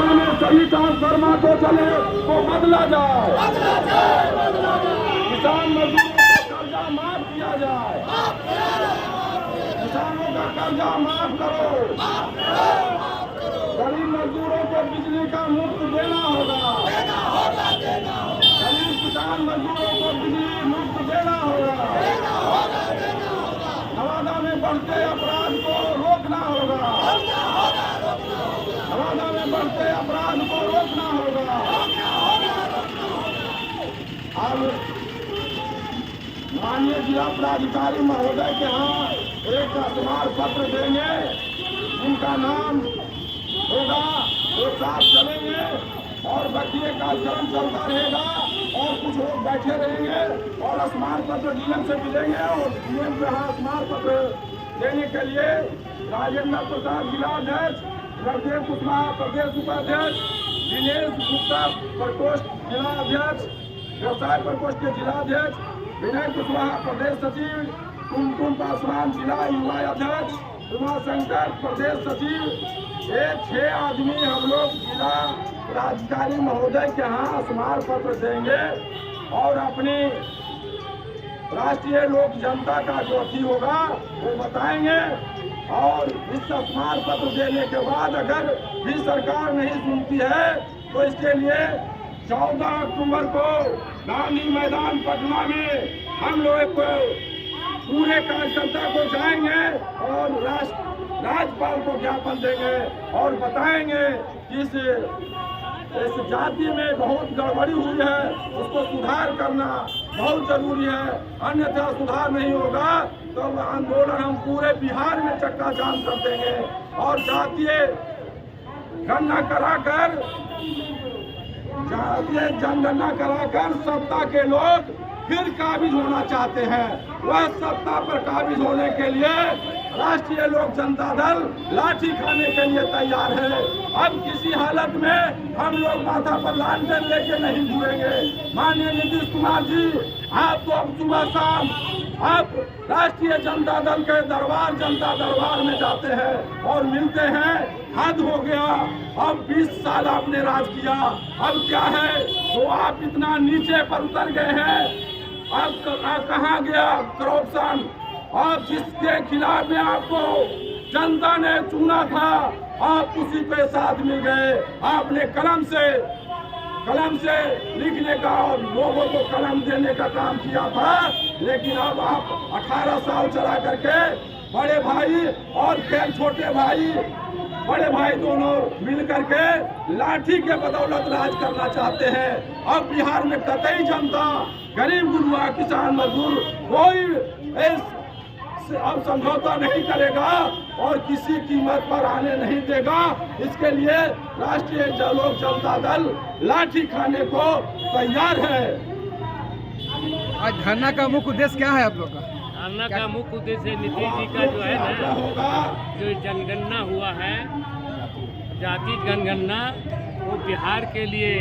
में सभी ट्रांसफार्मर को चले तो बदला जाए, किसान मजदूरों का कर्जा माफ किया जाए, किसानों का कर्जा माफ करो, गरीब मजदूरों को बिजली का मुफ्त देना होगा, गरीब किसान मजदूरों को बिजली मुफ्त देना होगा, नवादा में बढ़ते अपराध को रोकना होगा, नवादा में बढ़ते अपराध को रोकना होगा। अब माननीय जिला पदाधिकारी महोदय के यहाँ एक स्मारक पत्र देंगे, उनका नाम होगा, वो साथ चलेंगे और बकिए का चरण चलता रहेगा और कुछ लोग बैठे रहेंगे और स्मारक पत्र डीएम से मिलेंगे और डीएम से यहाँ स्मारक पत्र देने के लिए राजेंद्र प्रसाद जिलाध्यक्ष, गुरुदेव कुशवाहा प्रदेश उपाध्यक्ष, दिनेश गुप्ता प्रकोष्ठ जिलाध्यक्ष, व्यवसाय प्रकोष्ठ के जिलाध्यक्ष, विनय कुशवाहा प्रदेश सचिव, कुमकुम पासवान जिला युवा अध्यक्ष, उमाशंकर प्रदेश सचिव, ये 6 आदमी हम लोग जिला पदाधिकारी महोदय के यहाँ स्मारक पत्र देंगे और अपनी राष्ट्रीय लोक जनता का जो अथी होगा वो बताएंगे। और इस स्मारक पत्र देने के बाद अगर भी सरकार नहीं सुनती है तो इसके लिए 14 अक्टूबर को गांधी मैदान पटना में हम लोग पूरे कार्यकर्ता को जाएंगे और राज्यपाल को ज्ञापन देंगे और बताएंगे कि इस जाति में बहुत गड़बड़ी हुई है, उसको सुधार करना बहुत जरूरी है, अन्यथा सुधार नहीं होगा तो आंदोलन हम पूरे बिहार में चक्का जाम कर देंगे। और जातीय गणना कराकर सत्ता के लोग फिर काबिज होना चाहते हैं, वह सत्ता पर काबिज होने के लिए राष्ट्रीय लोक जनता दल लाठी खाने के लिए तैयार है। अब किसी हालत में हम लोग माथा पर लांछन लेके नहीं घूमेंगे। माननीय नीतीश कुमार जी, आप तो अब सुबह शाम आप राष्ट्रीय जनता दल के दरबार, जनता दरबार में जाते हैं और मिलते हैं। हद हो गया, अब 20 साल आपने राज किया, अब क्या है तो आप इतना नीचे पर उतर गए हैं। अब कहाँ गया करप्शन? और जिसके खिलाफ में आपको जनता ने चुना था आप उसी के साथ मिल गए। आपने कलम से लिखने का और लोगों को कलम देने का काम किया था, लेकिन अब आप 18 साल चला करके बड़े भाई और फिर छोटे भाई, बड़े भाई दोनों मिल करके लाठी के बदौलत राज करना चाहते हैं। अब बिहार में कतई जनता, गरीब गुरुआ, किसान मजदूर कोई अब समझौता नहीं करेगा और किसी कीमत पर आने नहीं देगा। इसके लिए राष्ट्रीय लोक जनता दल लाठी खाने को तैयार है। आज धरना का मुख्य उद्देश्य क्या है आप लोग का? धरना का मुख्य उद्देश्य नीतीश जी का जो है ना, जो जनगणना हुआ है, जाति जनगणना, वो बिहार के लिए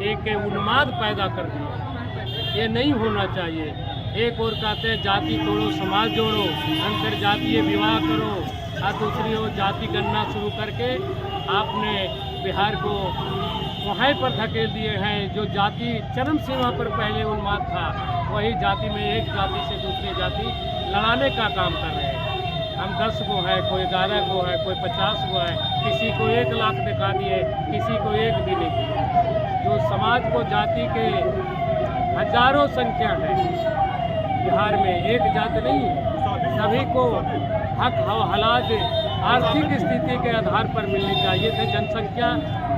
एक उन्माद पैदा कर दिया। ये नहीं होना चाहिए। एक और कहते हैं जाति तोड़ो समाज जोड़ो, अंतर जातीय विवाह करो, और दूसरी ओर जाति गणना शुरू करके आपने बिहार को वहीं पर धकेल दिए हैं। जो जाति चरम सीमा पर पहले उन्माद था, वही जाति में एक जाति से दूसरी जाति लड़ाने का काम कर रहे हैं। हम 10 को है, कोई 11 को है, कोई 50 को है, किसी को 1 लाख दिखा दिए, किसी को 1 भी नहीं दिया। जो समाज को जाति के हजारों संख्या है बिहार में, एक जाति नहीं, सभी को हक हलाज आर्थिक स्थिति के आधार पर मिलनी चाहिए थे। जनसंख्या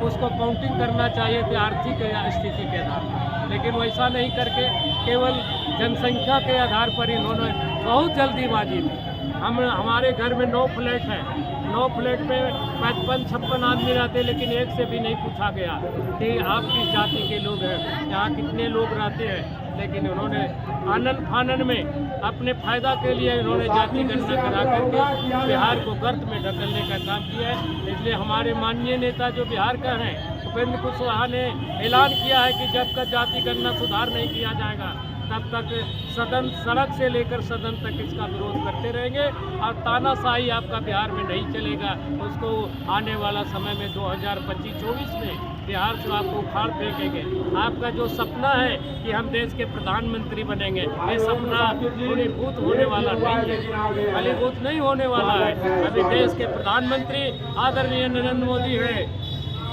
उसको काउंटिंग करना चाहिए थे आर्थिक स्थिति के आधार पर, लेकिन वैसा नहीं करके केवल जनसंख्या के आधार पर इन्होंने बहुत जल्दीबाजी में हमारे घर में 9 फ्लैट हैं, 9 फ्लैट में 55-56 आदमी रहते, लेकिन एक से भी नहीं पूछा गया कि आप किस जाति के लोग हैं, यहाँ कितने लोग रहते हैं। लेकिन उन्होंने आनन फानन में अपने फायदा के लिए इन्होंने जाति गणना करा करके बिहार को गर्त में ढकेलने का काम किया है। इसलिए हमारे माननीय नेता जो बिहार का हैं, उपेंद्र कुशवाहा ने ऐलान किया है कि जब तक जाति गणना सुधार नहीं किया जाएगा तब तक सदन, सड़क से लेकर सदन तक इसका विरोध करते रहेंगे और तानाशाही आपका बिहार में नहीं चलेगा। उसको आने वाला समय में 2025-24 में बिहार से आपको उखाड़ फेंकेंगे। आपका जो सपना है कि हम देश के प्रधानमंत्री बनेंगे, ये सपना फलीभूत होने वाला नहीं है, फलीभूत नहीं होने वाला है। अभी देश के प्रधानमंत्री आदरणीय नरेंद्र मोदी है,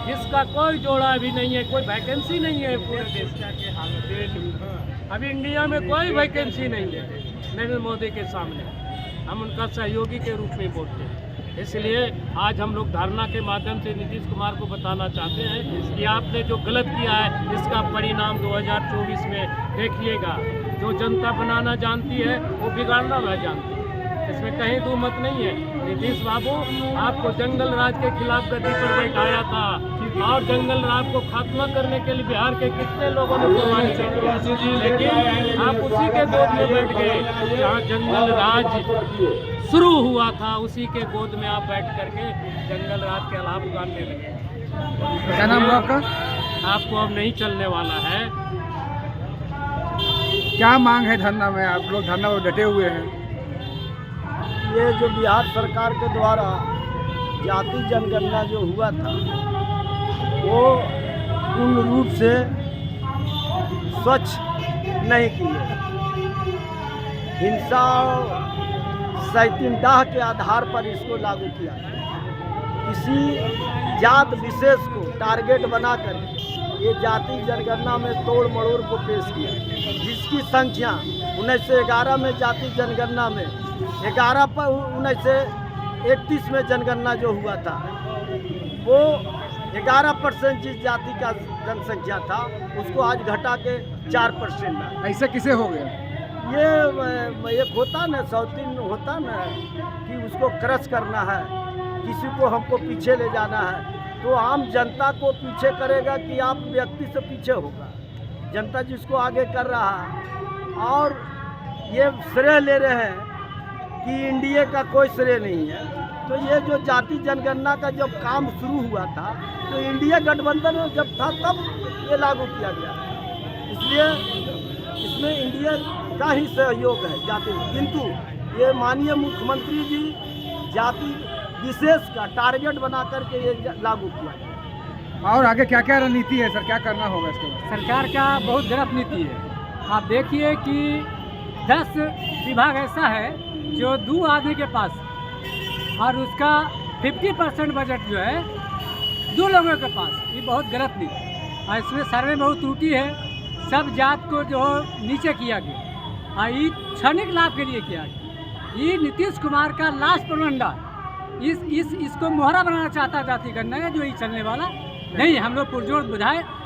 जिसका कोई जोड़ा अभी नहीं है, कोई वैकेंसी नहीं है पूरे देश के हाल। अभी इंडिया में कोई वैकेंसी नहीं है नरेंद्र मोदी के सामने। हम उनका सहयोगी के रूप में बोलते हैं। इसलिए आज हम लोग धरना के माध्यम से नीतीश कुमार को बताना चाहते हैं कि आपने जो गलत किया है इसका परिणाम 2024 में देखिएगा। जो जनता बनाना जानती है वो बिगाड़ना वह जानती है, इसमें कहीं दो मत नहीं है। नीतीश बाबू, आपको जंगल राज के खिलाफ गद्दी पर बैठाया था और जंगल राज को खात्मा करने के लिए बिहार के कितने लोगों ने कुर्बानी दी, लेकिन आप उसी के गोद में बैठ गए जहाँ जंगल राज शुरू हुआ था, उसी के गोद में आप बैठ करके जंगल राज के लाभ उगाने लगे। क्या नाम हुआ आपका? आपको अब नहीं चलने वाला है। क्या मांग है धरना में? आप लोग धरना में डटे हुए हैं। ये जो बिहार सरकार के द्वारा जाति जनगणना जो हुआ था वो पूर्ण रूप से स्वच्छ नहीं की है। हिंसा और सैतिनदाह के आधार पर इसको लागू किया है। किसी जात विशेष को टारगेट बनाकर ये जाति जनगणना में तोड़ मरोड़ को पेश किया, जिसकी संख्या 1911 में जाति जनगणना में 1931 में जनगणना जो हुआ था वो 11% जिस जाति का जनसंख्या था उसको आज घटा के 4% ला। ऐसे किसे हो गया? ये एक होता ना, शौकीन होता ना कि उसको क्रश करना है, किसी को हमको पीछे ले जाना है, तो आम जनता को पीछे करेगा कि आप व्यक्ति से पीछे होगा। जनता जिसको आगे कर रहा है और ये श्रेय ले रहे हैं कि इंडिया का कोई श्रेय नहीं है। तो ये जो जाति जनगणना का जब काम शुरू हुआ था तो इंडिया गठबंधन में जब था तब ये लागू किया गया, इसलिए इसमें इंडिया का ही सहयोग है जाति। किंतु ये माननीय मुख्यमंत्री जी जाति विशेष का टारगेट बना करके ये लागू किया। और आगे क्या क्या रणनीति है सर? क्या करना होगा इसके बाद? सरकार का बहुत गलत नीति है। आप देखिए कि 10 विभाग ऐसा है जो 2 आदमी के पास और उसका 50% बजट जो है 2 लोगों के पास। ये बहुत गलत नीति और इसमें सर्वे में बहुत त्रुटि है। सब जात को जो नीचे किया गया और ये क्षणिक लाभ के लिए किया गया। ये नीतीश कुमार का लास्ट प्रोपेगेंडा, इसको मोहरा बनाना चाहता जाति गणना है, जो ये चलने वाला नहीं। हम लोग पुरजोर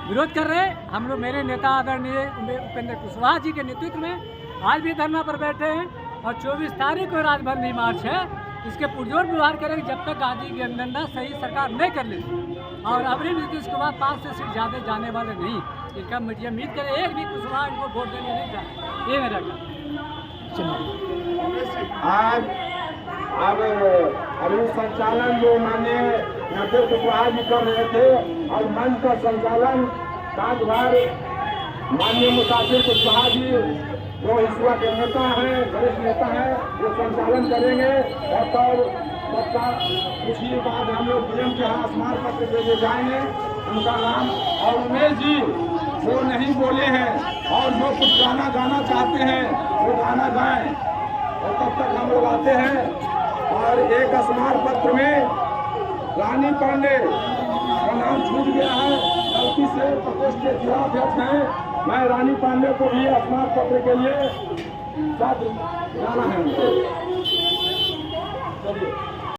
विरोध कर रहे हैं। हम लोग मेरे नेता आदरणीय उपेंद्र कुशवाहा जी के नेतृत्व में आज भी धरना पर बैठे हैं और 24 तारीख को राजबंदी मार्च है। इसके पुरजोर व्यवहार करेंगे जब तक जाति जनगणना सही सरकार नहीं कर लेती। और अभी नीतीश कुमार 5 से सीट ज़्यादा जाने वाले नहीं। इनका मीडिया उम्मीद करे एक भी कुशवाहा इनको वोट देने नहीं जाए, ये मेरा आज अब अभी संचालन जो माननीय नरेंद्र कुशवाहा जी कर रहे थे और मंच का संचालन ताजभर माननीय मुसाफिर कुशवाहा जी जो हिस्सा के नेता हैं, वरिष्ठ नेता हैं, वो संचालन करेंगे। और तब कुछ ही बाद हम लोग डीएम के यहाँ स्मारक पत्र देने जाएंगे। उनका नाम और उमेश जी वो नहीं बोले हैं और जो कुछ गाना गाना चाहते हैं वो गाना गाएं। और तब तक हम लोग आते हैं और एक स्मारक पत्र में रानी पांडे का नाम छूट गया है, गलती से प्रकोष्ठ के जिलाध्यक्ष हैं। मैं रानी पांडे को भी स्मारक पत्र के लिए साथ जाना है। चलिए।